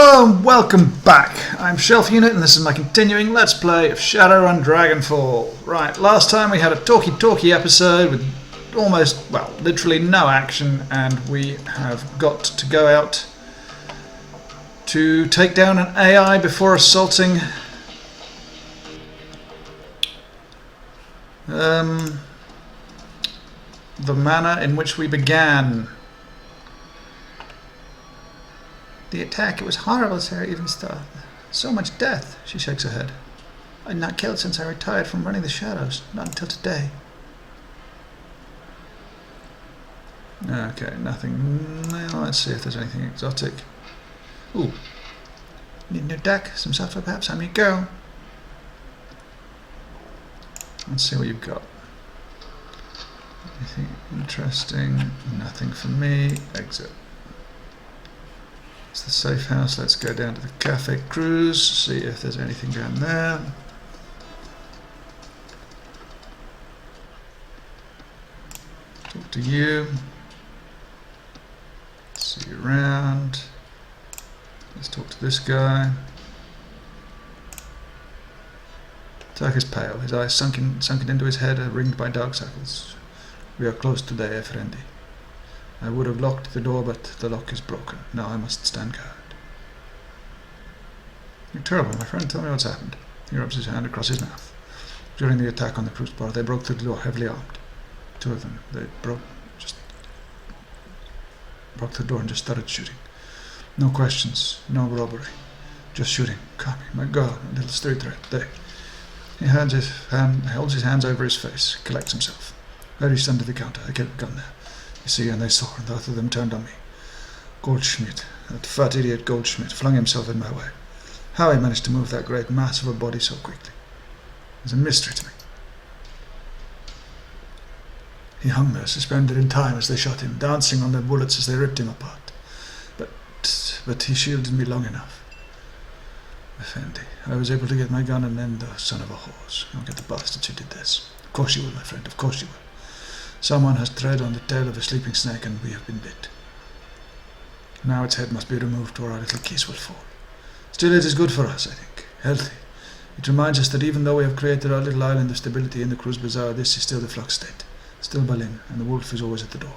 Hello and welcome back. I'm Shelf Unit and this is my continuing Let's Play of Shadowrun Dragonfall. Right, last time we had a talky episode with almost, well, literally no action, and we have got to go out to take down an AI before assaulting the manner in which we began. The attack, it was horrible, Sarah Evenstaff. So much death. She shakes her head. I'd not killed since I retired from running the shadows. Not until today. Okay, nothing. Well, let's see if there's anything exotic. Ooh. Need a new deck? Some software perhaps? I'm your girl. Let's see what you've got. Anything interesting? Nothing for me. Exit. It's the safe house. Let's go down to the Cafe Cruise, see if there's anything down there. Talk to you. See you around. Let's talk to this guy. Tark is pale, his eyes sunken into his head, ringed by dark circles. We are close today, friendy. I would have locked the door, but the lock is broken. Now I must stand guard. You're terrible, my friend. Tell me what's happened. He rubs his hand across his mouth. During the attack on the cruise bar, they broke through the door, heavily armed. Two of them. They broke the door and just started shooting. No questions, no robbery. Just shooting. Copy. My God, a little street threat. He holds his hands over his face, collects himself. I reached under the counter. I kept a gun there. You see, and they saw, and both of them turned on me. Goldschmidt, that fat idiot Goldschmidt, flung himself in my way. How he managed to move that great mass of a body so quickly is a mystery to me. He hung there, suspended in time as they shot him, dancing on their bullets as they ripped him apart. But he shielded me long enough. Effendi, I was able to get my gun and end the son of a horse. I'll get the bastards who did this. Of course you will, my friend, of course you will. Someone has tread on the tail of a sleeping snake and we have been bit. Now its head must be removed or our little case will fall. Still, it is good for us, I think. Healthy. It reminds us that even though we have created our little island of stability in the Cruise Bazaar, this is still the flux state. Still Berlin, and the wolf is always at the door.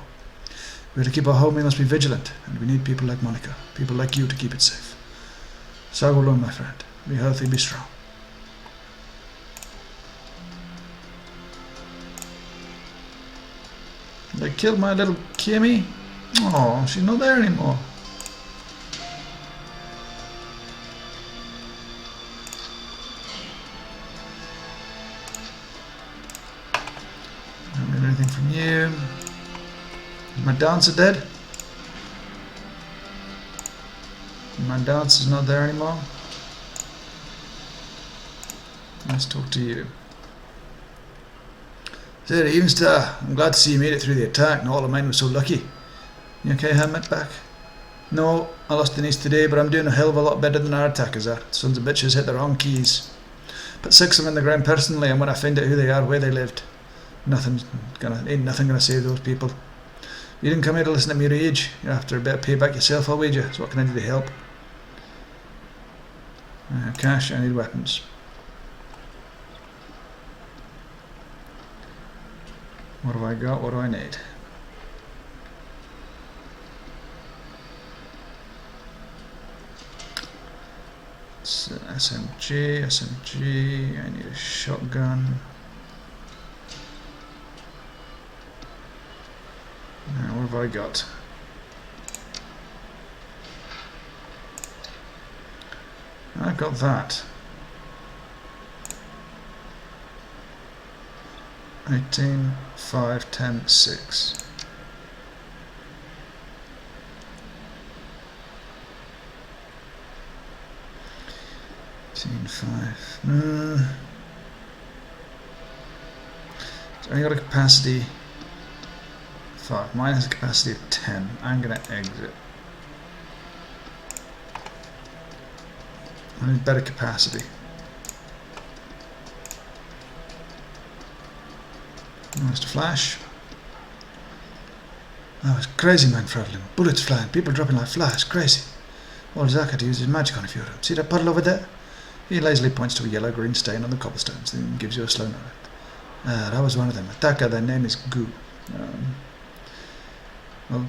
We are to keep our home, we must be vigilant, and we need people like Monica, people like you to keep it safe. Sagolon, my friend. Be healthy, be strong. They killed my little Kimmy. Oh, she's not there anymore. Don't need anything from you. Is my dancer dead? My dancer's not there anymore. Let's talk to you. There, Evenstar, I'm glad to see you made it through the attack. Not all of mine was so lucky. You okay, Hamlet, back? No, I lost Denise today, but I'm doing a hell of a lot better than our attackers are. Sons of bitches hit the wrong keys. Put 6 of them in the ground personally, and when I find out who they are, where they lived, ain't nothing gonna save those people. You didn't come here to listen to me rage. You're after a bit of payback yourself, I'll wager. So what can I do to help? Cash, I need weapons. What do I got? What do I need? It's an SMG, I need a shotgun. Now, what have I got? I've got that. 18, 5, 10, 6. It's only got a capacity 5. Mine has a capacity of 10. I'm going to exit. I need better capacity. Mr. Flash. That was crazy, man, traveling. Bullets flying, people dropping like flies. Crazy. Old Zack had to use his magic on a few of them. See that puddle over there? He lazily points to a yellow-green stain on the cobblestones, then gives you a slow nod. That was one of them. Attacker, their name is Goo. Well,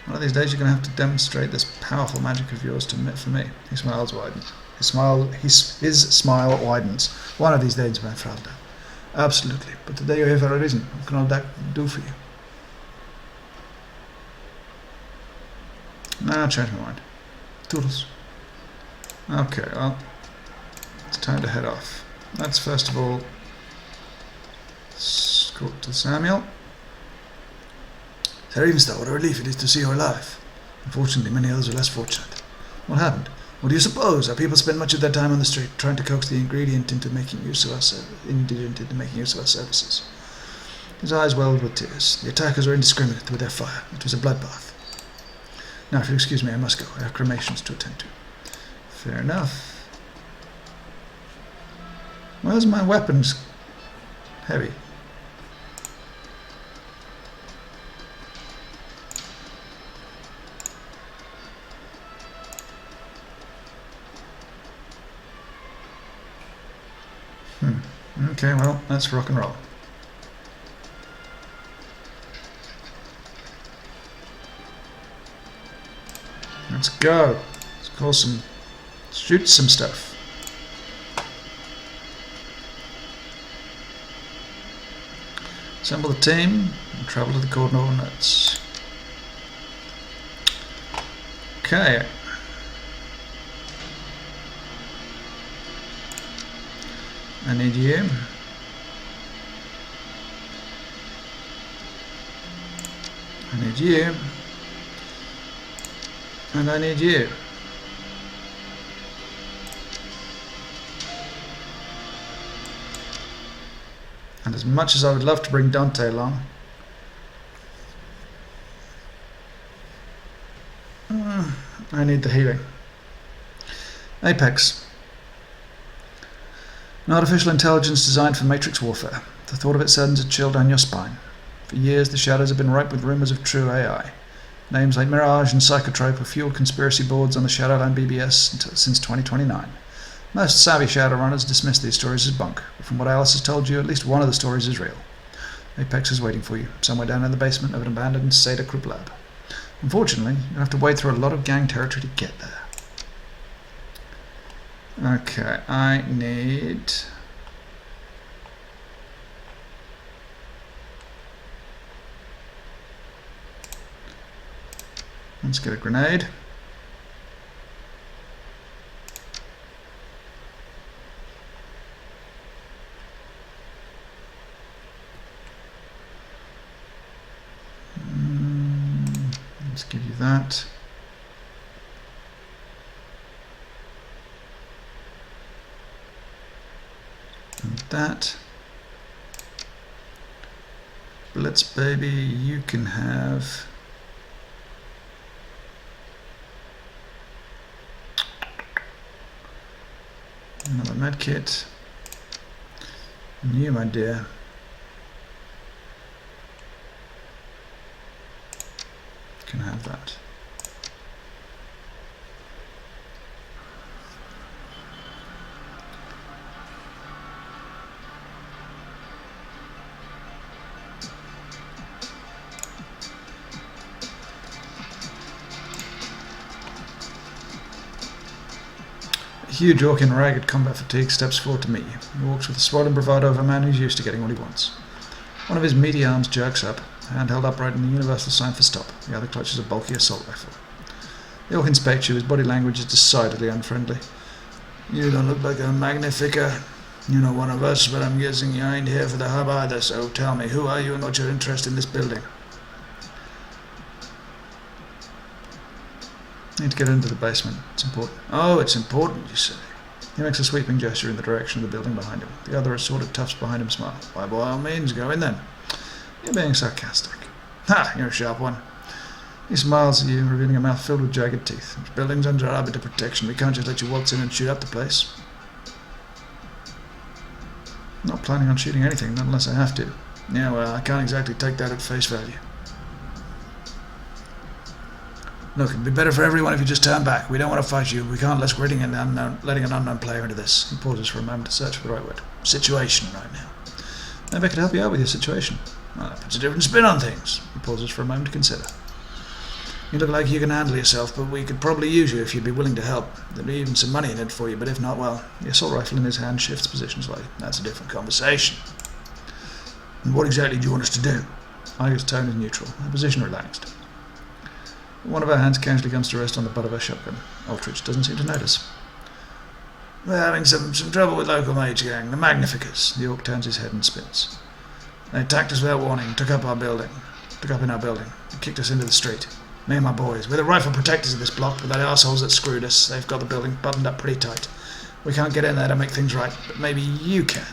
one of these days you're going to have to demonstrate this powerful magic of yours for me. He smiles wide. His smile widens. One of these days, my friend. Absolutely. But today you're here for a reason. What can all that do for you? Nah, I changed my mind. Toodles. Okay, well, it's time to head off. Let's first of all escort to Samuel. Sir Evenstad, what a relief it is to see you alive. Unfortunately, many others are less fortunate. What happened? What do you suppose? Our people spend much of their time on the street trying to coax the ingredient into making use of our services. His eyes welled with tears. The attackers were indiscriminate with their fire. It was a bloodbath. Now, if you'll excuse me, I must go. I have cremations to attend to. Fair enough. Where's my weapons? Heavy. Okay, well, let's rock and roll. Let's go. Let's shoot some stuff. Assemble the team and travel to the coordinates. Okay. I need you. I need you. And I need you. And as much as I would love to bring Dante along, I need the healing. Apex. An artificial intelligence designed for matrix warfare. The thought of it sends a chill down your spine. For years, the shadows have been ripe with rumours of true AI. Names like Mirage and Psychotrope have fueled conspiracy boards on the Shadowrun BBS since 2029. Most savvy Shadowrunners dismiss these stories as bunk, but from what Alice has told you, at least one of the stories is real. Apex is waiting for you, somewhere down in the basement of an abandoned Seda Krupp lab. Unfortunately, you have to wade through a lot of gang territory to get there. Okay, I need... Let's get a grenade. Let's give you that. And that. Blitz, baby, you can have... another medkit. And you, my dear, can have that. A huge orc in ragged combat fatigue steps forward to meet you. He walks with the swollen bravado of a man who's used to getting what he wants. One of his meaty arms jerks up, hand held upright in the universal sign for stop. The other clutches a bulky assault rifle. The orc inspects you. His body language is decidedly unfriendly. You don't look like a magnifica. You're not one of us, but I'm guessing you ain't here for the hub either, so tell me, who are you and what's your interest in this building? Need to get into the basement. It's important. Oh, it's important, you say. He makes a sweeping gesture in the direction of the building behind him. The other assorted toughs behind him smile. Why, by all means, go in then. You're being sarcastic. Ha! You're a sharp one. He smiles at you, revealing a mouth filled with jagged teeth. This building's under arbiter protection. We can't just let you waltz in and shoot up the place. Not planning on shooting anything, not unless I have to. Yeah, well, I can't exactly take that at face value. Look, it'd be better for everyone if you just turn back. We don't want to fight you. We can't risk letting an unknown player into this. He pauses for a moment to search for the right word. Situation right now. Maybe I could help you out with your situation. Well, that puts a different spin on things. He pauses for a moment to consider. You look like you can handle yourself, but we could probably use you if you'd be willing to help. There'd be even some money in it for you, but if not, well, the assault rifle in his hand shifts position slightly. That's a different conversation. And what exactly do you want us to do? Iger's tone is neutral, her position relaxed. One of our hands casually comes to rest on the butt of her shotgun. Aldrich doesn't seem to notice. We're having some trouble with local mage gang, the Magnificers. The orc turns his head and spits. They attacked us without warning, took up in our building, and kicked us into the street. Me and my boys. We're the rifle protectors of this block, but they're assholes that screwed us. They've got the building buttoned up pretty tight. We can't get in there to make things right, but maybe you can.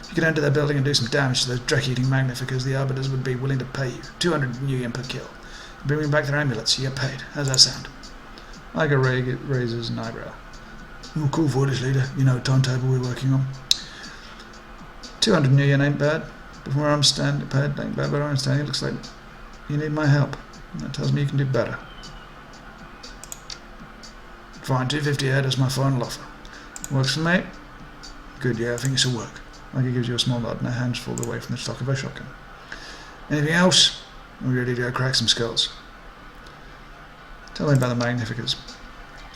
If you could enter their building and do some damage to those dreck-eating Magnificers, the Arbiters would be willing to pay you 200 new yen per kill. Bring back their amulets, you get paid. How's that sound? Iger raises an eyebrow. You're cool for this, leader. You know timetable we're working on. 200 new yen ain't bad. But from where I'm standing, it looks like you need my help. That tells me you can do better. Fine, 250 a head is my final offer. Works for me? Good, yeah, I think this'll work. Iger gives you a small nod and her hands fall away from the stock of her shotgun. Anything else? We're ready to go crack some skulls. Tell me about the Magnificers.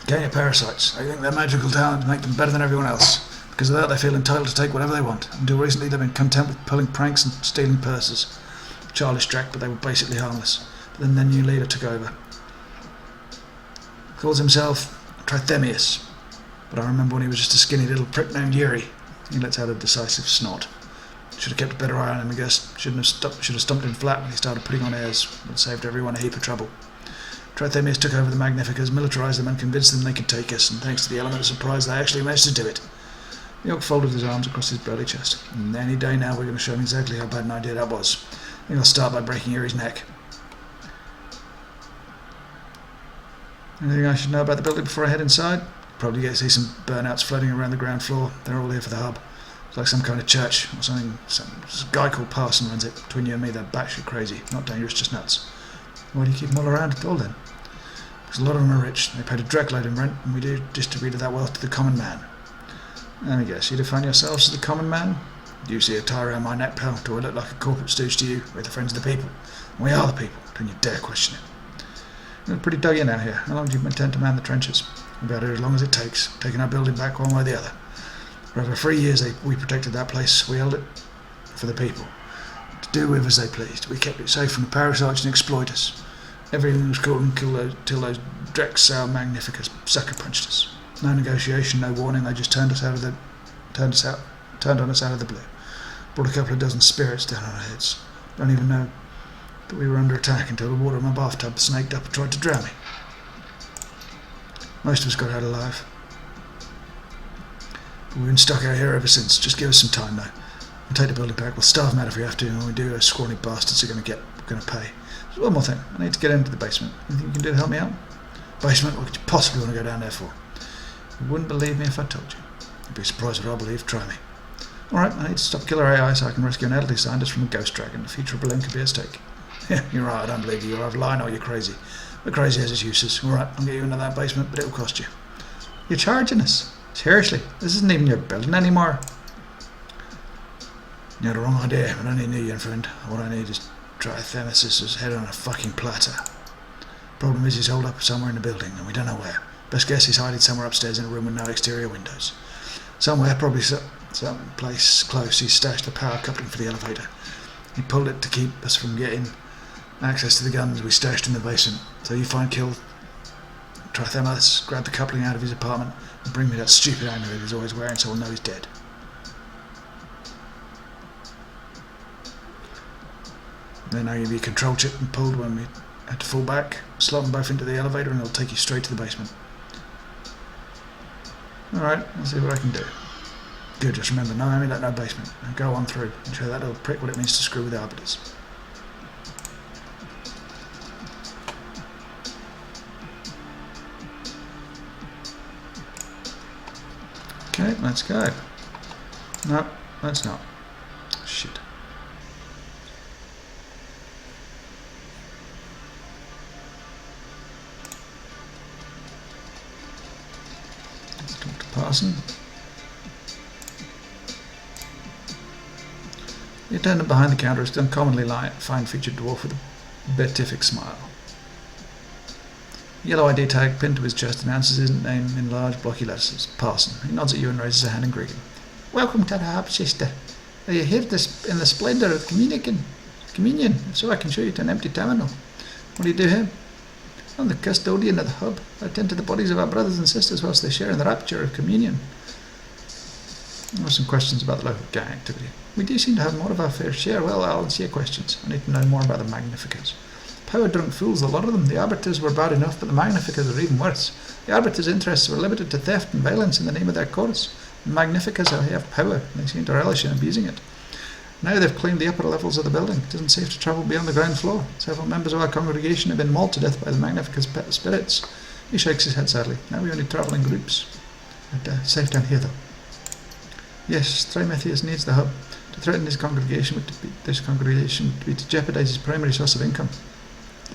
Gang of parasites. They think their magical talents make them better than everyone else. Because of that, they feel entitled to take whatever they want. Until recently, they've been content with pulling pranks and stealing purses. Childish track, but they were basically harmless. But then their new leader took over. Calls himself Trithemius. But I remember when he was just a skinny little prick named Yuri. He lets out a decisive snort. Should have kept a better eye on him, I guess. Should have stomped him flat when he started putting on airs. It saved everyone a heap of trouble. Trithemius took over the Magnificers, militarised them and convinced them they could take us, and thanks to the element of surprise they actually managed to do it. The orc folded his arms across his burly chest. And any day now we're going to show him exactly how bad an idea that was. I think I'll start by breaking Yuri's neck. Anything I should know about the building before I head inside? Probably get to see some burnouts floating around the ground floor. They're all here for the hub. It's like some kind of church or something. Some guy called Parson runs it. Between you and me, they're batshit crazy. Not dangerous, just nuts. Why do you keep them all around at all then? Because a lot of them are rich. They paid a dreck load in rent, and we do distributed that wealth to the common man. Let me guess, you define yourselves as the common man? Do you see a tie around my neck, pal? Do I look like a corporate stooge to you? We're the friends of the people. And we are the people. Don't you dare question it. You look pretty dug in out here. How long do you intend to man the trenches? About here as long as it takes. Taking our building back one way or the other. For over 3 years we protected that place. We held it for the people. To do with as they pleased. We kept it safe from the parasites and exploiters. Everything was cool until those Drexel Magnificers sucker punched us. No negotiation, no warning, they just turned on us out of the blue. Brought a couple of dozen spirits down on our heads. Don't even know that we were under attack until the water in my bathtub snaked up and tried to drown me. Most of us got out alive. But we've been stuck out here ever since. Just give us some time though. We'll take the building back. We'll starve them out if we have to, and when we do, those scrawny bastards are going to pay. There's one more thing. I need to get into the basement. Anything you can do to help me out? Basement? What could you possibly want to go down there for? You wouldn't believe me if I told you. You'd be surprised what I believe. Try me. Alright, I need to stop killer AI so I can rescue an elderly scientist from a ghost dragon. The future of Berlin could be at stake. Yeah, you're right, I don't believe you. You're either lying or you're crazy. But crazy has its uses. Alright, I'll get you into that basement, but it'll cost you. You're charging us? Seriously? This isn't even your building anymore. You had the wrong idea. I don't need you, friend. What I need is Trithemius' head on a fucking platter. Problem is he's holed up somewhere in the building, and we don't know where. Best guess he's hiding somewhere upstairs in a room with no exterior windows. Somewhere, probably some place close, he's stashed the power coupling for the elevator. He pulled it to keep us from getting access to the guns we stashed in the basement. So you find kill Trithemius, grab the coupling out of his apartment, and bring me that stupid amulet he's always wearing so I'll know he's dead. Then now you'll be control chip and pulled when we had to fall back, slot them both into the elevator and it'll take you straight to the basement. Alright, I'll see what I can do. Good, just remember, no amulet, no basement. Now go on through and show that little prick what it means to screw with the arbiters. Okay, let's go. No, let's not. Shit. Parson. The attendant behind the counter is an uncommonly fine-featured dwarf with a beatific smile. Yellow ID tag pinned to his chest announces his name in large blocky letters. Parson. He nods at you and raises a hand in greeting. Welcome to the hub, sister. Are you here in the splendour of communion? If so, I can show you to an empty terminal. What do you do here? I'm the custodian of the hub. I attend to the bodies of our brothers and sisters whilst they share in the rapture of communion. There are some questions about the local gang activity. We do seem to have more of our fair share. Well, I'll answer your questions. I need to know more about the Magnificers. Power-drunk fools, a lot of them. The Arbiters were bad enough, but the Magnificers are even worse. The Arbiters' interests were limited to theft and violence in the name of their cause. The Magnificers have power, and they seem to relish in abusing it. Now they've claimed the upper levels of the building. It isn't safe to travel beyond the ground floor. Several members of our congregation have been mauled to death by the Magnificers' pet spirits. He shakes his head sadly. Now we only travel in groups. But safe down here, though. Yes, Trimethius needs the hub. To threaten this congregation would be to jeopardise his primary source of income.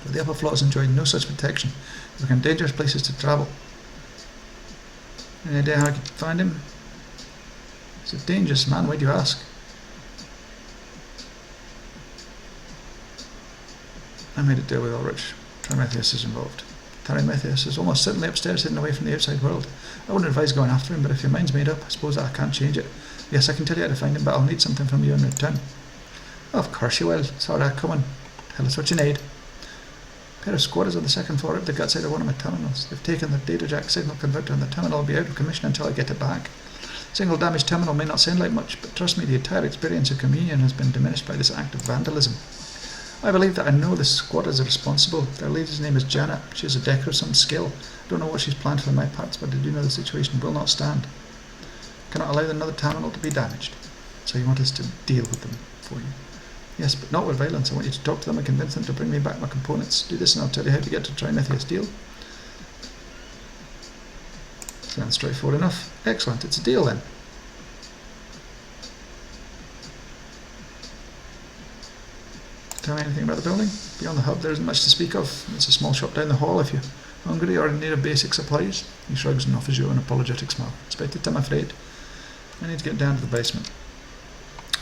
But the upper floors enjoy no such protection. They become dangerous places to travel. Any idea how I could find him? He's a dangerous man, why do you ask? I made a deal with Ulrich. Trimethius is involved. Trimethius is almost certainly upstairs hidden away from the outside world. I wouldn't advise going after him, but if your mind's made up, I suppose that I can't change it. Yes, I can tell you how to find him, but I'll need something from you in return. Oh, of course you will. Sorry, come on. Tell us what you need. A pair of squatters on the second floor ripped the guts out of one of my terminals. They've taken the data jack signal converter and the terminal will be out of commission until I get it back. Single damaged terminal may not sound like much, but trust me, the entire experience of communion has been diminished by this act of vandalism. I believe that I know the squatters are responsible. Their leader's name is Janet. She has a decker of some skill. I don't know what she's planned for my parts, but I do know the situation will not stand. Cannot allow another terminal to be damaged. So you want us to deal with them for you? Yes, but not with violence. I want you to talk to them and convince them to bring me back my components. Do this and I'll tell you how to get to Trimethius. Deal? Sounds straightforward enough. Excellent, it's a deal then. Tell me anything about the building? Beyond the hub there isn't much to speak of. It's a small shop down the hall if you're hungry or in need of basic supplies. He shrugs and offers you an apologetic smile. Expect it, I'm afraid. I need to get down to the basement.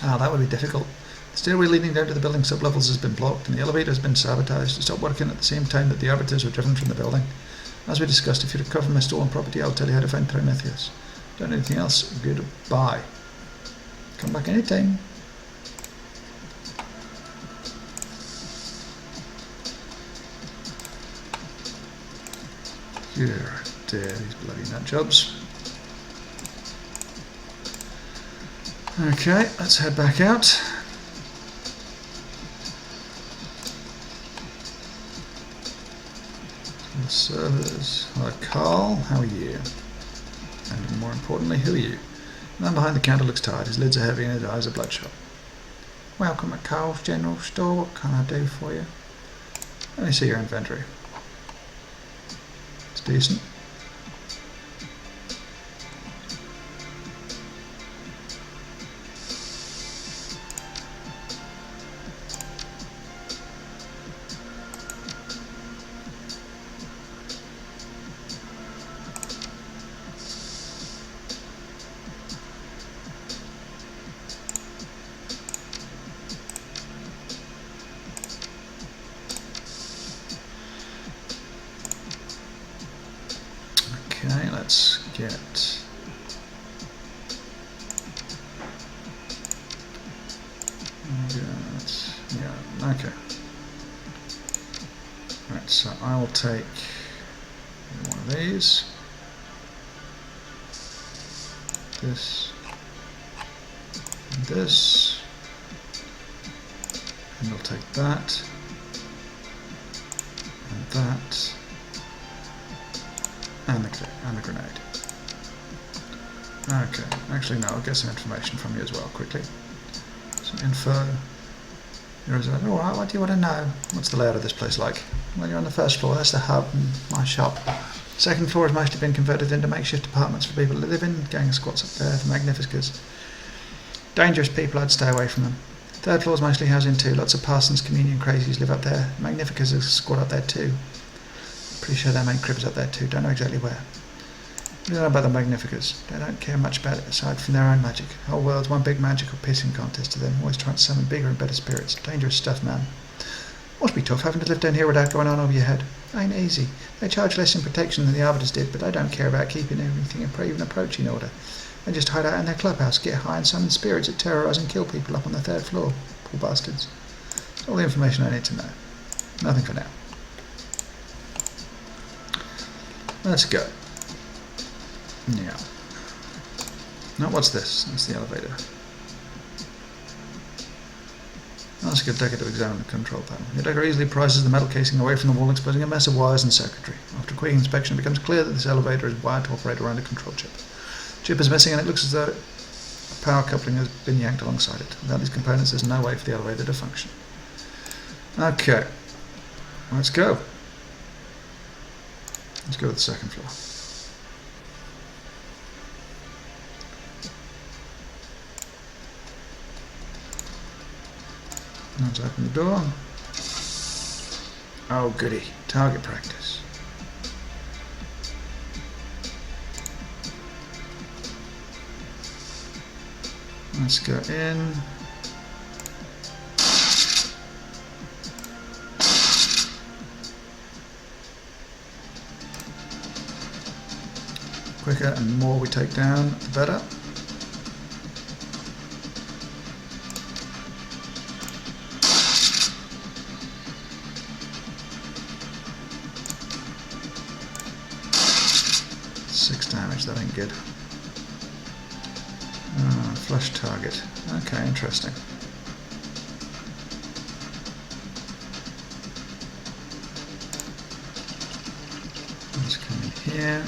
That would be difficult. The stairway leading down to the building sublevels has been blocked and the elevator has been sabotaged. It stopped working at the same time that the Arbiters were driven from the building. As we discussed, if you recover my stolen property, I'll tell you how to find Trimethius. Don't need anything else. Goodbye. Come back anytime. Here, these bloody nut jobs. Okay, let's head back out. The servers. Hello, Carl. How are you? And more importantly, who are you? The man behind the counter looks tired. His lids are heavy and his eyes are bloodshot. Welcome at Carl's General Store. What can I do for you? Let me see your inventory. It's decent. Okay, let's get yeah, okay. Right, so I will take one of these, this, and this, and I'll take that, and that, and the grenade. Okay, actually no, I'll get some information from you as well, quickly. Some info. Alright, what do you want to know? What's the layout of this place like? Well, you're on the first floor, that's the hub and my shop. Second floor has mostly been converted into makeshift apartments for people to live in. Gang of squats up there, the Magnificers. Dangerous people, I'd stay away from them. Third floor's mostly housing too, lots of Parsons communion crazies live up there. Magnificers are squat up there too. Pretty sure their main crib's up there too, don't know exactly where. What do you know about the Magnificers? They don't care much about it aside from their own magic. The whole world's one big magical pissing contest to them, always trying to summon bigger and better spirits. Dangerous stuff, man. Must be tough having to live down here without going on over your head. Ain't easy. They charge less in protection than the Arbiters did, but they don't care about keeping everything in even approaching order. They just hide out in their clubhouse, get high and summon spirits that terrorise and kill people up on the 3rd floor. Poor bastards. All the information I need to know. Nothing for now. Let's go. Yeah. Now what's this? That's the elevator. Ask your decker to examine the control panel. Your decker easily prises the metal casing away from the wall, exposing a mess of wires and circuitry. After a quick inspection, it becomes clear that this elevator is wired to operate around a control chip. The chip is missing and it looks as though a power coupling has been yanked alongside it. Without these components, there's no way for the elevator to function. Okay. Let's go. Let's go to the 2nd floor. Let's open the door. Oh goody, target practice. Let's go in. Quicker and more we take down, the better. That ain't good. Flush target. Okay, interesting. Let's come in here.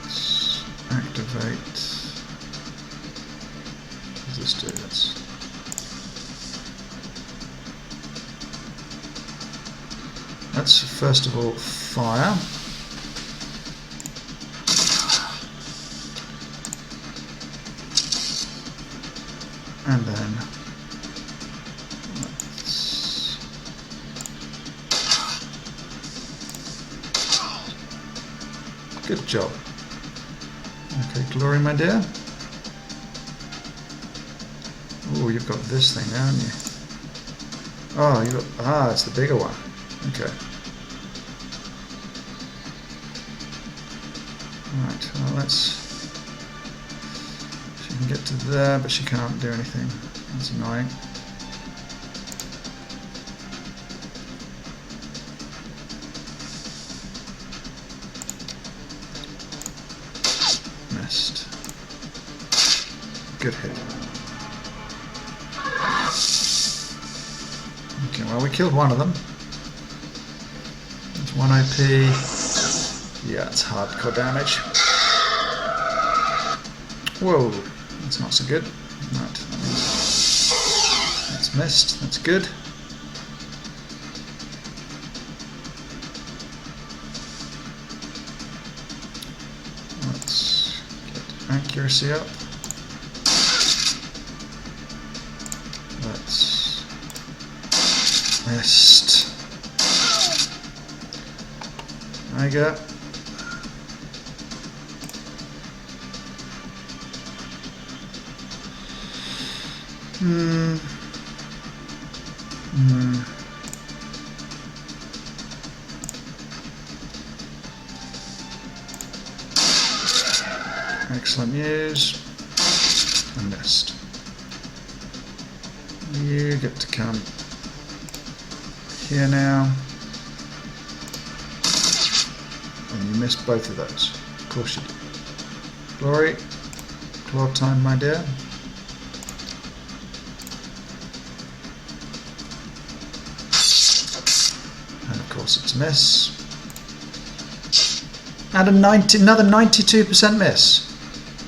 Let's activate. What does this do? Let's first of all fire. And then let's good job. Okay, Glory, my dear. Oh, you've got this thing, haven't you? Oh, you got it's the bigger one. Okay. Right, well let's... She can get to there, but she can't do anything. That's annoying. Missed. Good hit. Okay, well we killed one of them. It's 1 OP. Yeah, it's hardcore damage. Whoa, that's not so good. Right, that's missed, that's good. Let's get accuracy up. Let's missed. There you go. Excellent news. I missed. You get to come here now. And you missed both of those. Of course you did. Glory. Claw time, my dear. And of course it's a miss. And another 92% miss.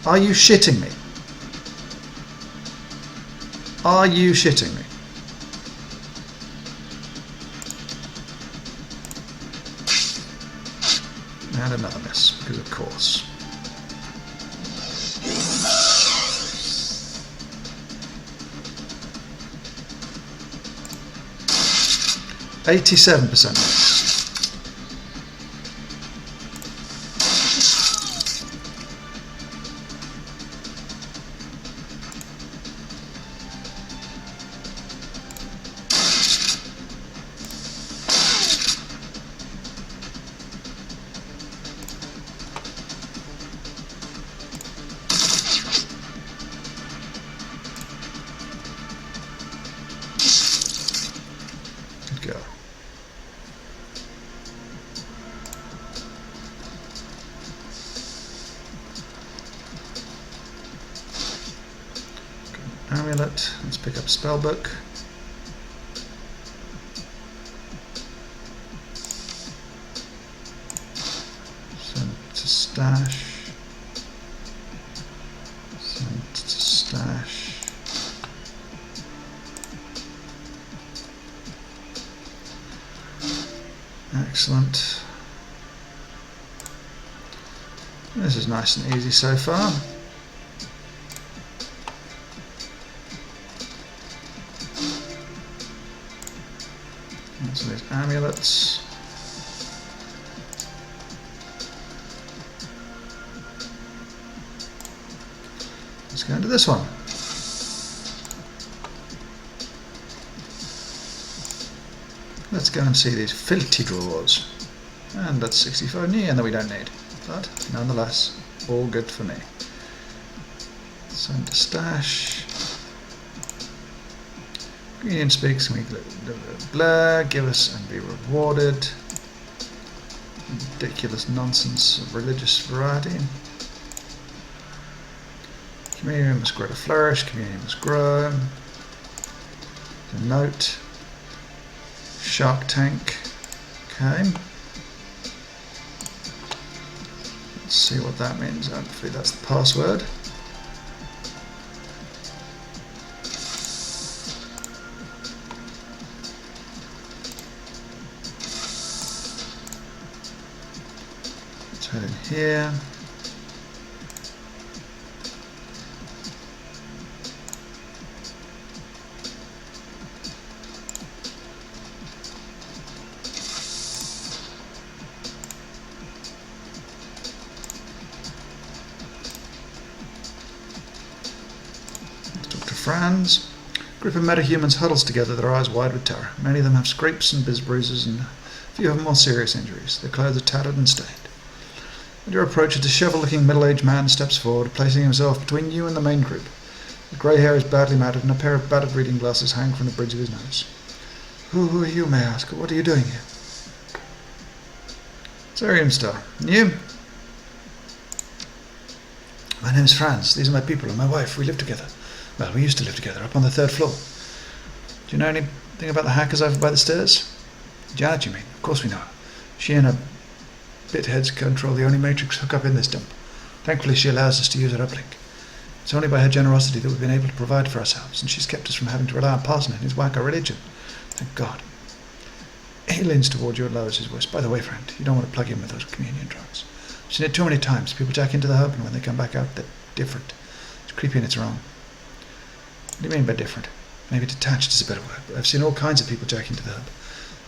Are you shitting me? Are you shitting me? And another miss, because of course. $87% miss. go. Amulet. Let's pick up spellbook. Send to stash. Send to stash. Excellent. This is nice and easy so far. So these amulets. Let's go into this one. Let's go and see these filthy drawers. And that's 65 knee, and that we don't need. But nonetheless, all good for me. Send to stash. Communion speaks, and we blah, give us and be rewarded. Ridiculous nonsense of religious variety. Communion must grow to flourish, communion must grow. The note. Shark Tank. Okay. Let's see what that means. Hopefully that's the password. Let's head in here. Friends. A group of metahumans huddles together, their eyes wide with terror. Many of them have scrapes and bruises, and a few have more serious injuries. Their clothes are tattered and stained. At your approach, a disheveled-looking middle-aged man steps forward, placing himself between you and the main group. His grey hair is badly matted, and a pair of battered reading glasses hang from the bridge of his nose. Who are you, may I ask? What are you doing here? Zarium Star. And you? My name is Franz. These are my people and my wife. We live together. Well, we used to live together up on the 3rd floor. Do you know anything about the hackers over by the stairs? Janet, you mean? Of course we know her. She and her bitheads control the only matrix hookup in this dump. Thankfully, she allows us to use her uplink. It's only by her generosity that we've been able to provide for ourselves, and she's kept us from having to rely on Parson and his wacko religion. Thank God. He leans toward you and lowers his voice. By the way, friend, you don't want to plug in with those communion drugs. I've seen it too many times. People jack into the hub, and when they come back out, they're different. It's creepy and it's wrong. What do you mean by different? Maybe detached is a better word, but I've seen all kinds of people jack into the hub.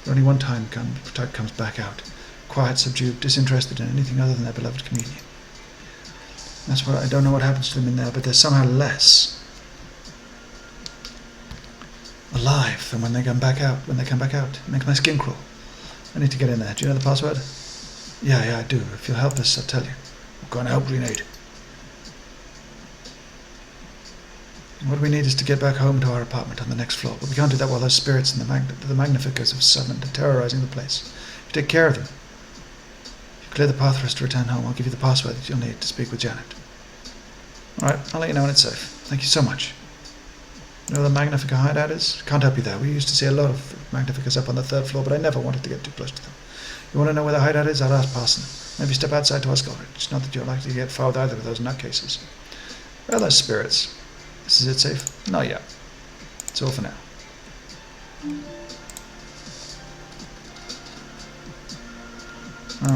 But only one type comes back out. Quiet, subdued, disinterested in anything other than their beloved communion. That's why I don't know what happens to them in there, but they're somehow less alive than when they come back out. It makes my skin crawl. I need to get in there. Do you know the password? Yeah, I do. If you'll help us, I'll tell you. What kind of help do we need? What we need is to get back home to our apartment on the next floor, but we can't do that while those spirits and the Magnificers have summoned are terrorizing the place. If you take care of them, if you clear the path for us to return home, I'll give you the password that you'll need to speak with Janet. Alright, I'll let you know when it's safe. Thank you so much. You know where the Magnifica hideout is? Can't help you there. We used to see a lot of Magnificers up on the 3rd floor, but I never wanted to get too close to them. You want to know where the hideout is? I'll ask Parson. Maybe step outside to escort it. It's not that you're likely to get fouled either with those nutcases. Where are those spirits? Is it safe? Not yet. It's all for now.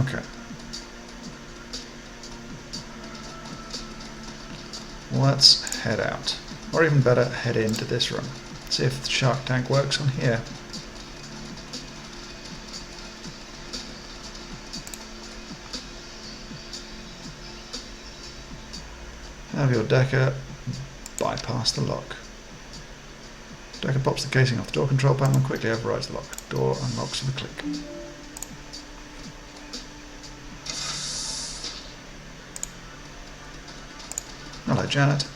Okay. Let's head out. Or even better, head into this room. See if the Shark Tank works on here. Have your Decker bypass the lock. Decker pops the casing off the door control panel and quickly overrides the lock. Door unlocks with a click. Hello, Janet.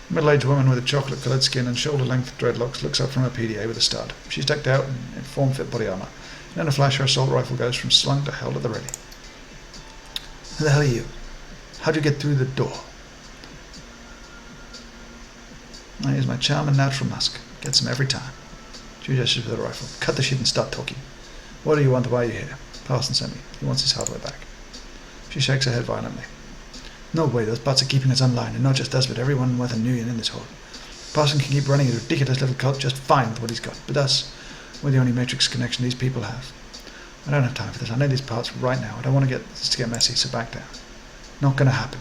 A middle-aged woman with a chocolate-coloured skin and shoulder-length dreadlocks looks up from her PDA with a start. She's decked out in form-fit body armour. And in a flash, her assault rifle goes from slung to held at the ready. Who the hell are you? How'd you get through the door? I use my charm and natural musk. Gets him every time. She gestures with the rifle. Cut the shit and start talking. What do you want? Why are you here? Parson sent me. He wants his hardware back. She shakes her head violently. No way, those bots are keeping us online, and not just us, but everyone worth a million in this hole. Parson can keep running his ridiculous little cult just fine with what he's got, but us, we're the only Matrix connection these people have. I don't have time for this. I know these parts right now. I don't want to get this to get messy, so back down. Not gonna happen.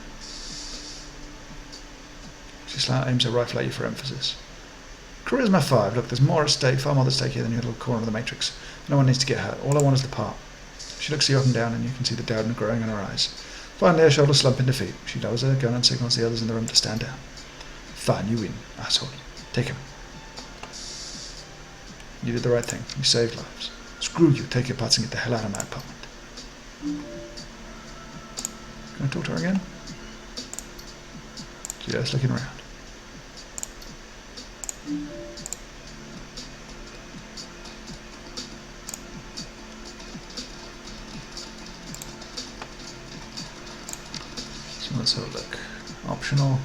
She aims her rifle at you for emphasis. Charisma 5. Look, there's more at stake, far more at stake here than your little corner of the Matrix. No one needs to get hurt. All I want is the part. She looks you up and down, and you can see the doubt growing in her eyes. Finally, her shoulders slump in defeat. She lowers her gun and signals the others in the room to stand down. Fine, you win, asshole. Take him. You did the right thing. You saved lives. Screw you. Take your parts and get the hell out of my apartment. Can I talk to her again? Just looking around. So let's have a look. Optional.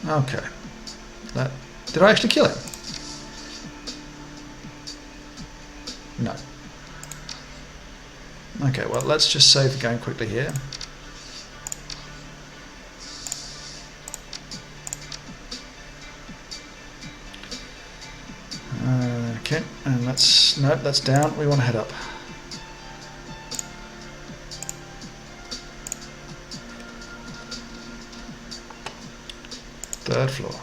Okay. Did I actually kill him? No. Okay, well, let's just save the game quickly here. Okay, and nope, that's down. We want to head up. Third floor.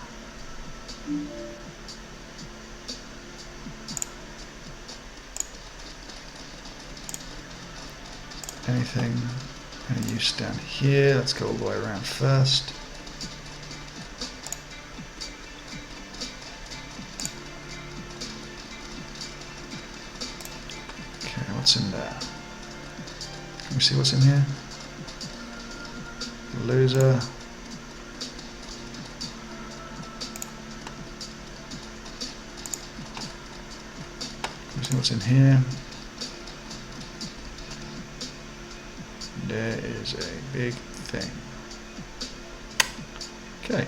Anything? Any use down here? Let's go all the way around first. Okay, what's in there? Can we see what's in here? Loser. Can we see what's in here? There is a big thing. Okay.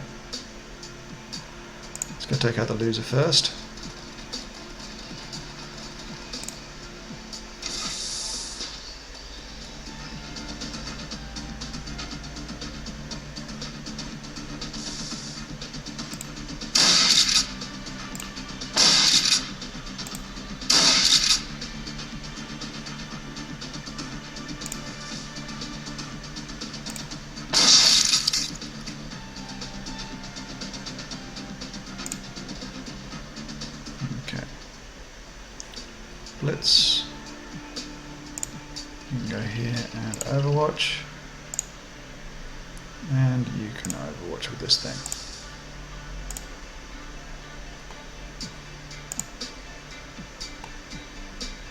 Let's go take out the loser first. Blitz. You can go here and Overwatch. And you can Overwatch with this thing.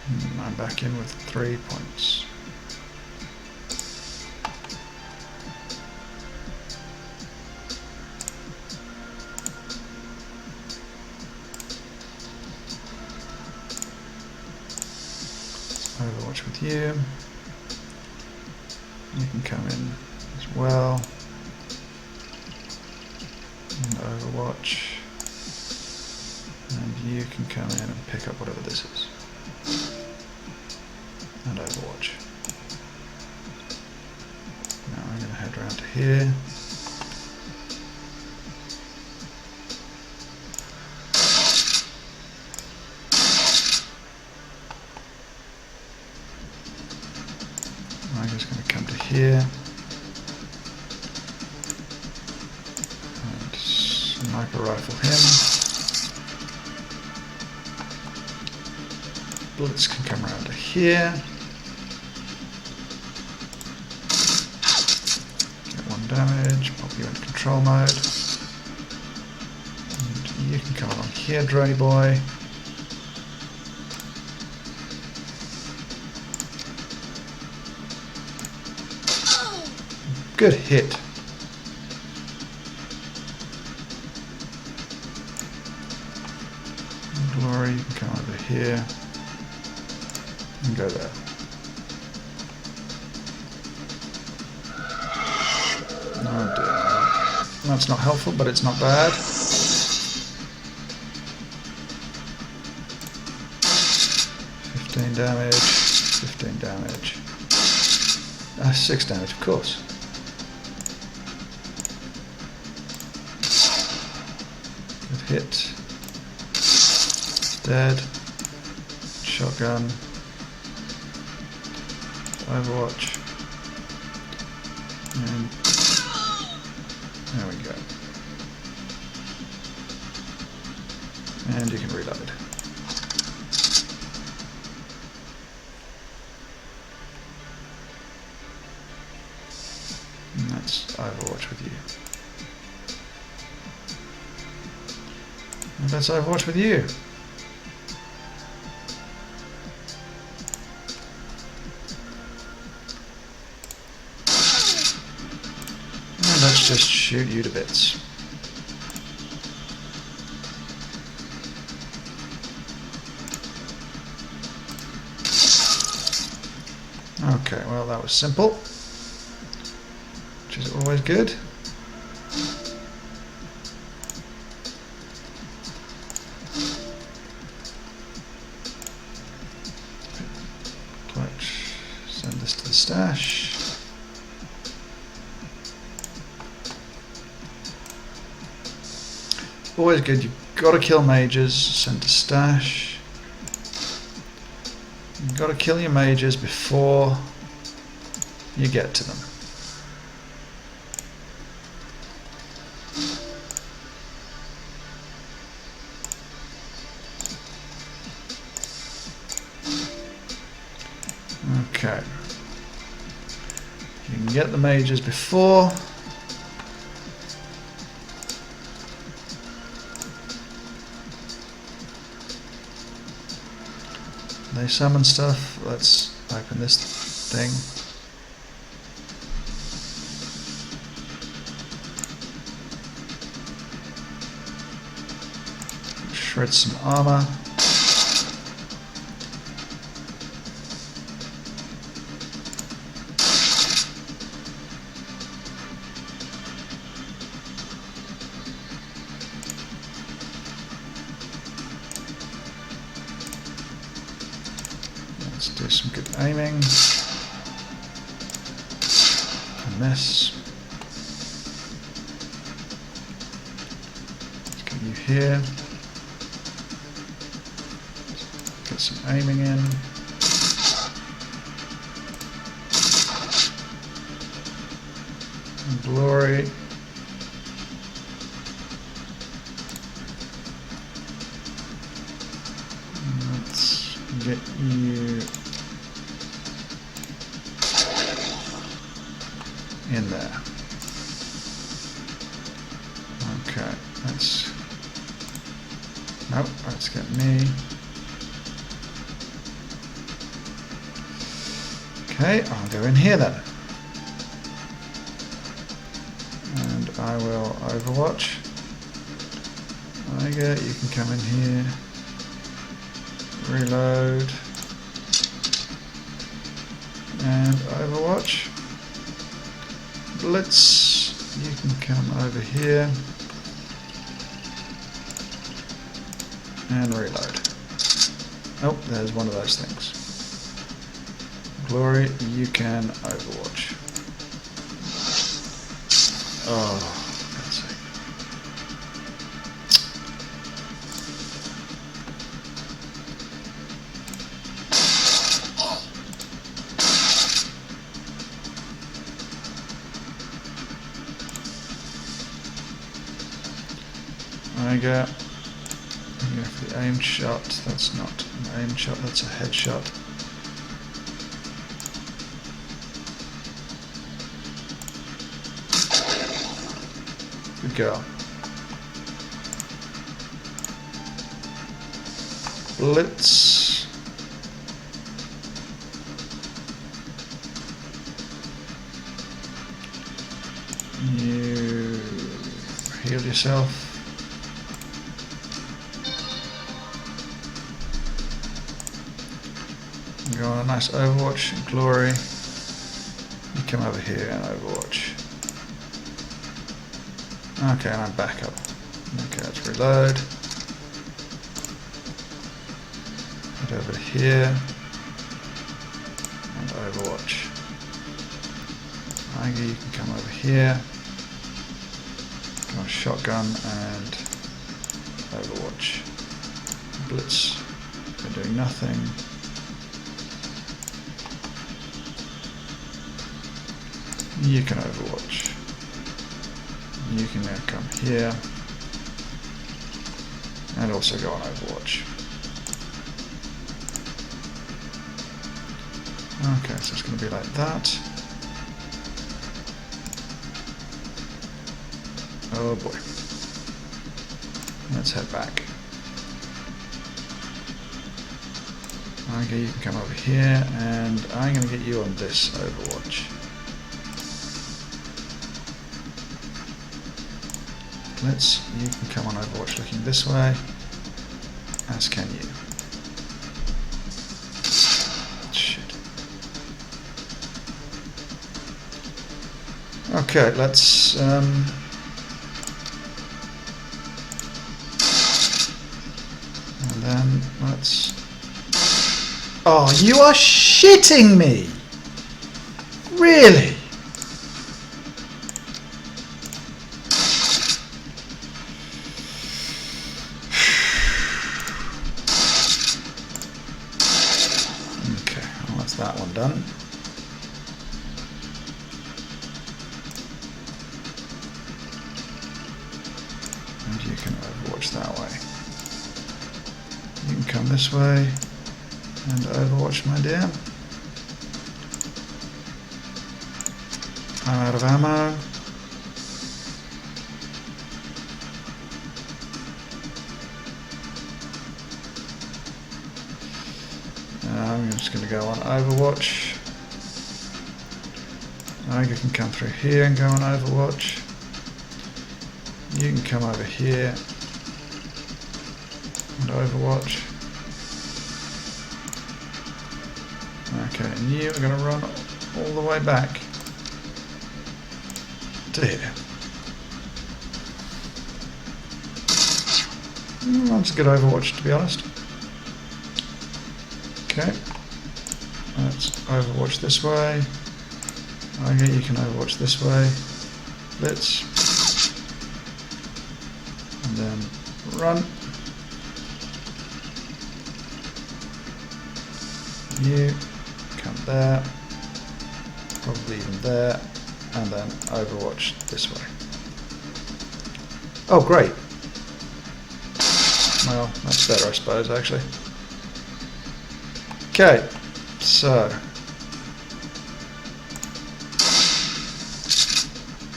And I'm back in with 3 points. Overwatch with you. You can come in as well. And Overwatch. And you can come in and pick up whatever this is. And Overwatch. Now I'm going to head around to here. I'm just going to come to here and sniper rifle him. Blitz can come around to here. Get 1 damage, pop you in control mode. And you can come along here, Droney boy. Good hit. Glory, you can come over here and go there. Oh dear. That's not helpful, but it's not bad. 15 damage, 15 damage. 6 damage, of course. Good hit. Dead. Shotgun. Overwatch. And there we go. And you can reload. And that's Overwatch with you. And that's Overwatch with you. And let's just shoot you to bits. Okay, well that was simple, which is always good. Collect, send this to the stash. Always good, you've got to kill mages, send to stash. You've got to kill your mages before you get to them. Okay. You can get the mages before. They summon stuff. Let's open this thing. Shred some armor. Let's do some good aiming. A miss. Let's get you here. Get some aiming in. And glory. Let's get you in there. Okay, let's... Nope, let's get me. Okay, I'll go in here then. And I will overwatch. Tiger, you can come in here. Reload. And overwatch. Blitz, you can come over here. And reload. Oh, there's one of those things. Glory, you can overwatch. Oh, let's see. I go. You go for the aim shot. That's not an aim shot, that's a headshot. Good girl. Blitz. You heal yourself. Go on a nice Overwatch glory. You come over here and Overwatch. Okay, and I'm back up. Okay, let's reload. Head over here and Overwatch. Ivy, you can come over here. Come on, shotgun and Overwatch. Blitz, they're doing nothing. You can Overwatch. You can now come here and also go on Overwatch. Okay, so it's going to be like that. Oh boy. Let's head back. Okay, you can come over here and I'm going to get you on this Overwatch. You can come on Overwatch looking this way, as can you. Shit. Okay, let's and then let's... Oh, you are shitting me! Really? That one done. And you can Overwatch that way. You can come this way and Overwatch, my dear. I'm out of ammo. I'm just going to go on Overwatch. You can come through here and go on Overwatch. You can come over here and Overwatch. Okay, and you are going to run all the way back to here. That's a good Overwatch, to be honest. Okay, let's Overwatch this way. Okay, you can Overwatch this way. Blitz. And then run. You come there. Probably even there. And then Overwatch this way. Oh, great. Well, that's better, I suppose, actually. Okay, so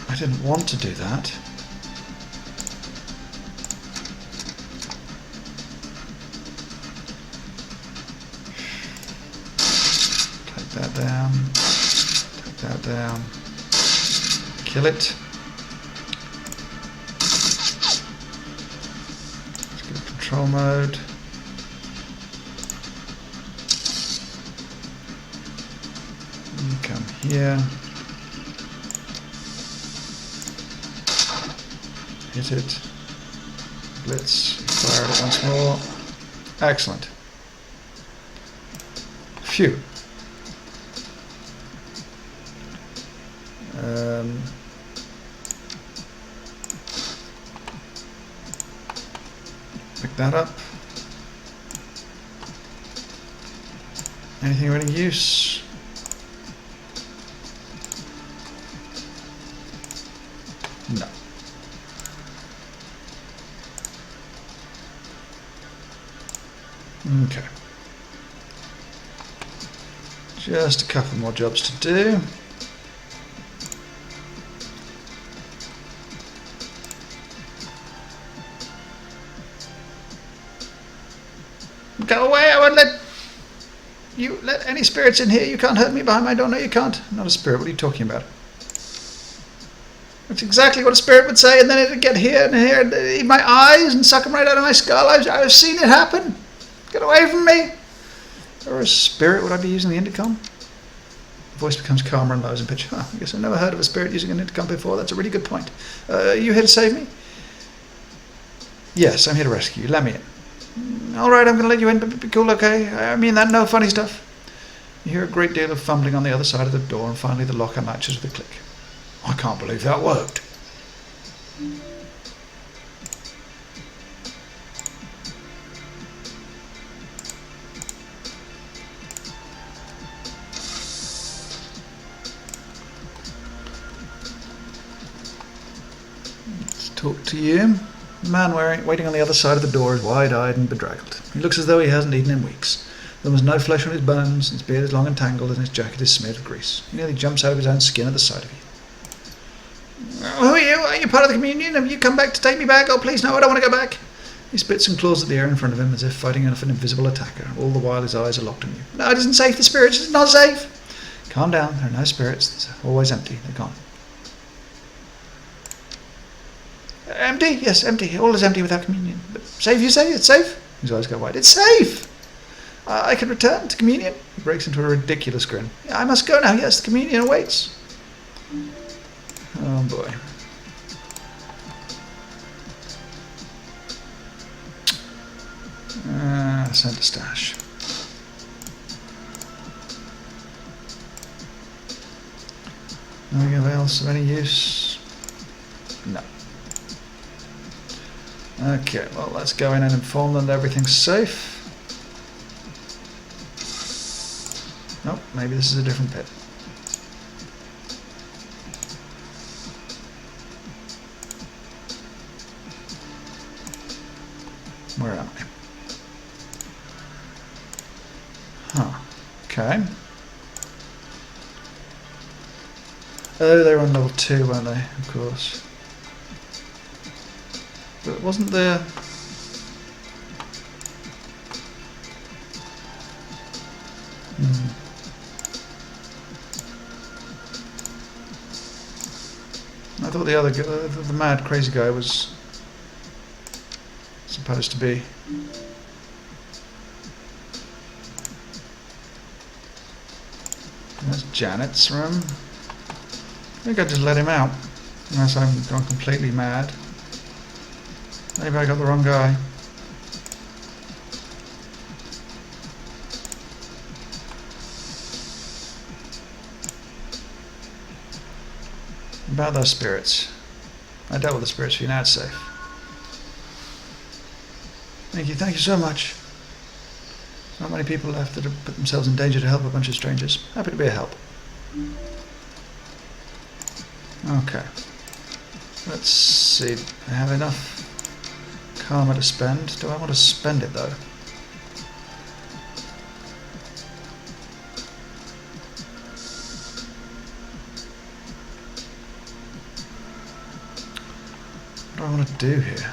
I didn't want to do that. Take that down, take that down, kill it. Let's go to control mode. Come here, hit it, blitz, fire it once more. Excellent. Phew. Pick that up. Anything of any use? No. Okay. Just a couple more jobs to do. Go away, I won't let any spirits in here. You can't hurt me behind my door. No, you can't. I'm not a spirit. What are you talking about? That's exactly what a spirit would say, and then it'd get here and here and eat my eyes and suck them right out of my skull. I've seen it happen. Get away from me. Or a spirit, would I be using the intercom? The voice becomes calmer and lowers in pitch. I guess I've never heard of a spirit using an intercom before. That's a really good point. Are you here to save me? Yes, I'm here to rescue you. Let me in. Alright, I'm going to let you in, but be cool, okay? I mean that, no funny stuff. You hear a great deal of fumbling on the other side of the door, and finally the lock unlatches with a click. I can't believe that worked. Let's talk to you. The man waiting on the other side of the door is wide-eyed and bedraggled. He looks as though he hasn't eaten in weeks. There was no flesh on his bones, his beard is long and tangled, and his jacket is smeared with grease. He nearly jumps out of his own skin at the sight of you. Who are you? Are you part of the communion? Have you come back to take me back? Oh, please, no, I don't want to go back. He spits and claws at the air in front of him as if fighting off an invisible attacker. All the while his eyes are locked on you. No, it isn't safe. The spirits, it's not safe. Calm down. There are no spirits. They're always empty. They're gone. Empty? Yes, empty. All is empty without communion. But safe, you say? It's safe? His eyes go wide. It's safe! I can return to communion. He breaks into a ridiculous grin. I must go now. Yes, the communion awaits. Oh boy. Center stash. Nothing else of any use? No. Okay, well, let's go in and inform them that everything's safe. Nope, maybe this is a different pit. Where am I? Huh. Okay. Oh, they were on level 2, weren't they? Of course. But wasn't there... I thought the other guy, the mad crazy guy, was supposed to be. That's Janet's room. I think I just let him out, unless I've gone completely mad. Maybe I got the wrong guy. About those spirits. I dealt with the spirits for you, now it's safe. Thank you so much. Not many people left that have put themselves in danger to help a bunch of strangers. Happy to be a help. Okay. Let's see. I have enough karma to spend. Do I want to spend it though? What do I want to do here?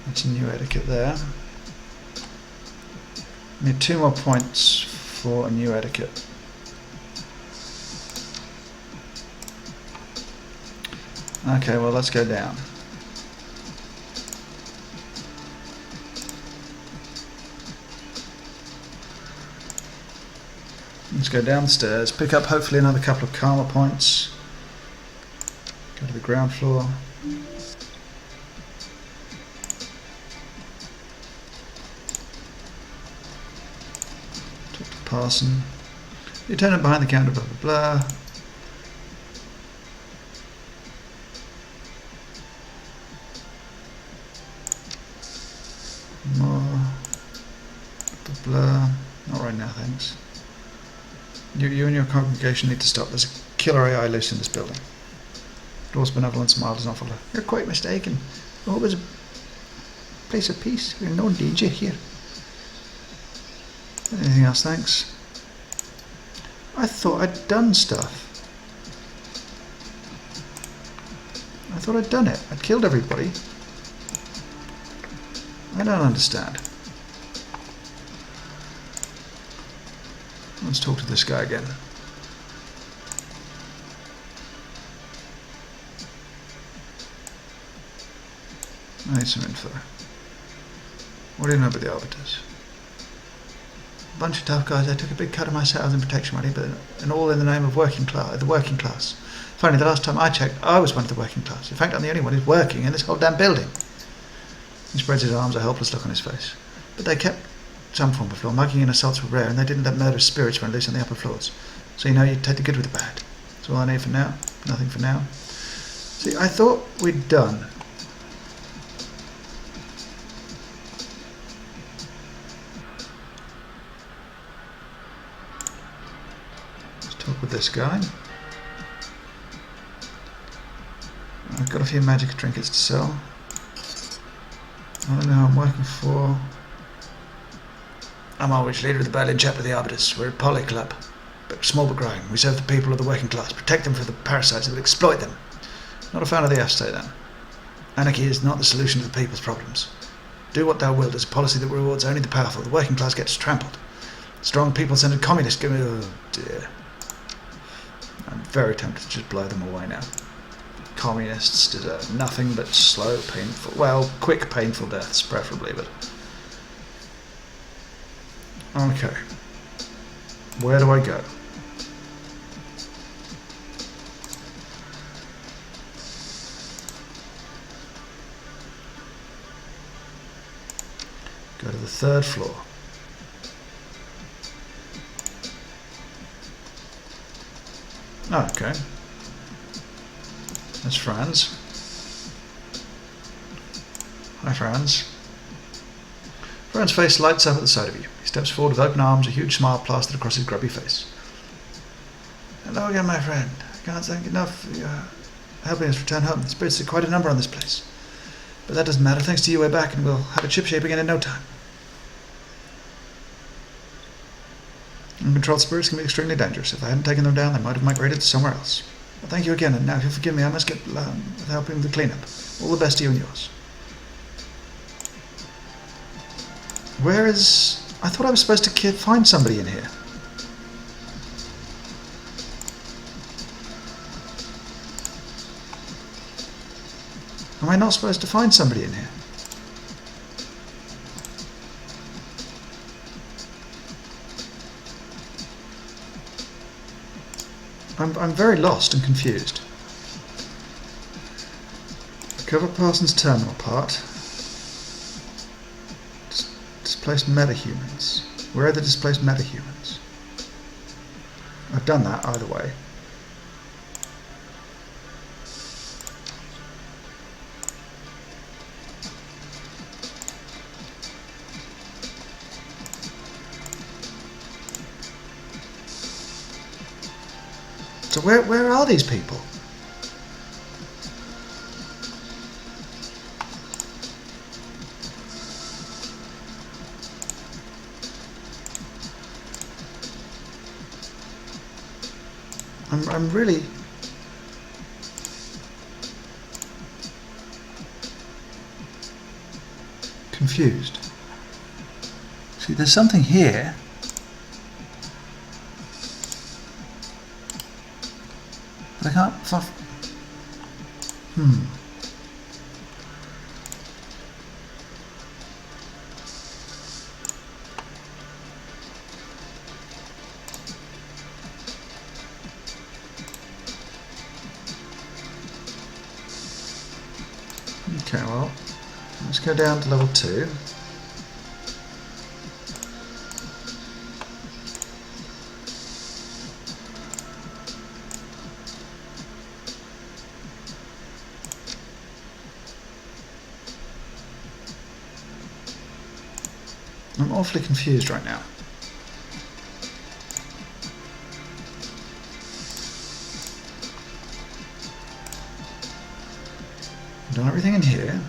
That's a new etiquette there. Need 2 more points for a new etiquette. Okay, well, let's go down. Let's go downstairs, pick up hopefully another couple of karma points. Go to the ground floor. Talk to Parson. Lieutenant behind the counter, blah blah blah. More. Blah blah. Not right now, thanks. You and your congregation need to stop. There's a killer AI loose in this building. Dwarf's benevolent smile does not follow. You're quite mistaken. I hope it's a place of peace. We're in no danger here. Anything else, thanks? I thought I'd done stuff. I thought I'd done it. I'd killed everybody. I don't understand. Let's talk to this guy again. I need some info. What do you know about the Arbiters? A bunch of tough guys. They took a big cut of my sales and protection money, and all in the name of the working class. Finally, the last time I checked, I was one of the working class. In fact, I'm the only one who's working in this whole damn building. He spreads his arms, a helpless look on his face. But they kept some form of law. Mugging and assaults were rare, and they didn't let murderous spirits run loose on the upper floors. So you take the good with the bad. That's all I need for now. Nothing for now. See, I thought we'd done. Let's talk with this guy. I've got a few magic trinkets to sell. I don't know who I'm working for. I'm Ulrich, leader of the Berlin chapter of the Arbiters. We're a poly club, but small but growing. We serve the people of the working class, protect them from the parasites that will exploit them. Not a fan of the F state, then. Anarchy is not the solution to the people's problems. Do what thou wilt is a policy that rewards only the powerful. The working class gets trampled. Strong people-centered communists give me... Oh dear. I'm very tempted to just blow them away now. Communists deserve nothing but slow, painful... Well, quick, painful deaths, preferably, but... Okay. Where do I go? Go to the 3rd floor. Oh, okay. That's Franz. Hi, Franz. Franz's face lights up at the sight of you. He steps forward with open arms, a huge smile plastered across his grubby face. Hello again, my friend. I can't thank enough for your helping us return home. The spirits did quite a number on this place. But that doesn't matter. Thanks to you, we're back, and we'll have it shipshape again in no time. Uncontrolled spirits can be extremely dangerous. If I hadn't taken them down, they might have migrated to somewhere else. But thank you again, and now if you'll forgive me, I must get with helping with the cleanup. All the best to you and yours. Where is... I thought I was supposed to find somebody in here. Am I not supposed to find somebody in here? I'm very lost and confused. Recover Parsons' terminal part. Displaced metahumans. Where are the displaced metahumans? I've done that either way. So where are these people? I'm really confused. See, there's something here. But I can't... Okay, well, let's go down to level 2. I'm awfully confused right now. I've done everything in here.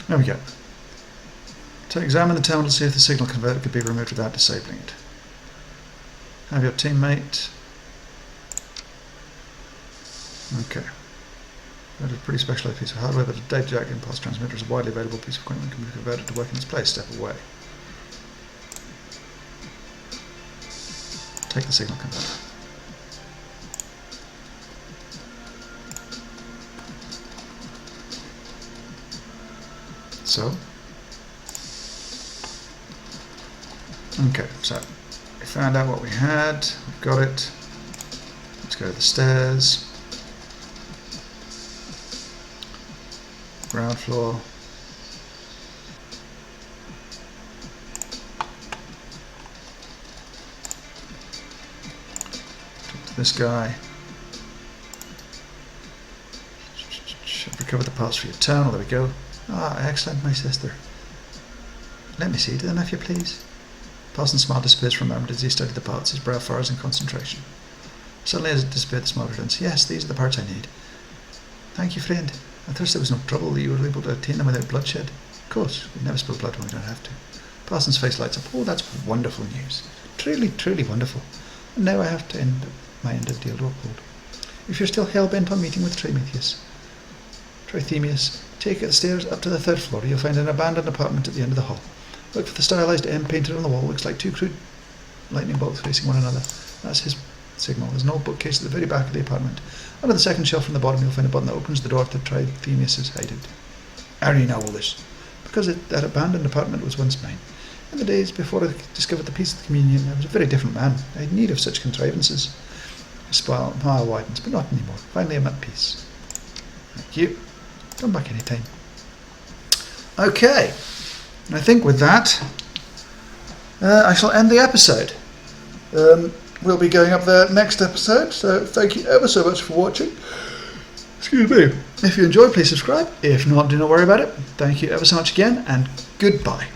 There we go. To examine the terminal to see if the signal converter could be removed without disabling it. Have your teammate. Okay. That is a pretty specialised piece of hardware, but a data jack impulse transmitter is a widely available piece of equipment that can be converted to work in its place. Step away. Take the signal converter. So, okay, so we found out what we had, we've got it. Let's go to the stairs. Ground floor. Talk to this guy. Recover the parts for your terminal, there we go. Ah, excellent, my sister. Let me see them, if you please. Parsons' smile disappears for a moment as he studied the parts, his brow furrows in concentration. Suddenly, as it disappeared, the smile returns. Yes, these are the parts I need. Thank you, friend. I thought there was no trouble that you were able to obtain them without bloodshed. Of course, we never spill blood when we don't have to. Parsons' face lights up. Oh, that's wonderful news. Truly, truly wonderful. And now I have to end my end of deal to uphold. If you're still hell-bent on meeting with Trithemius, take the stairs up to the 3rd floor. You'll find an abandoned apartment at the end of the hall. Look for the stylized M painted on the wall. Looks like 2 crude lightning bolts facing one another. That's his signal. There's an old bookcase at the very back of the apartment. Under the 2nd shelf from the bottom, you'll find a button that opens the door to Trithemius' hided. How do you know all this? Because that abandoned apartment was once mine. In the days before I discovered the peace of the communion, I was a very different man. I had need of such contrivances. His smile widens, but not anymore. Finally, I'm at peace. Thank you. Come back anytime. Okay, I think with that, I shall end the episode. We'll be going up there next episode, so thank you ever so much for watching. Excuse me. If you enjoyed, please subscribe. If not, do not worry about it. Thank you ever so much again, and goodbye.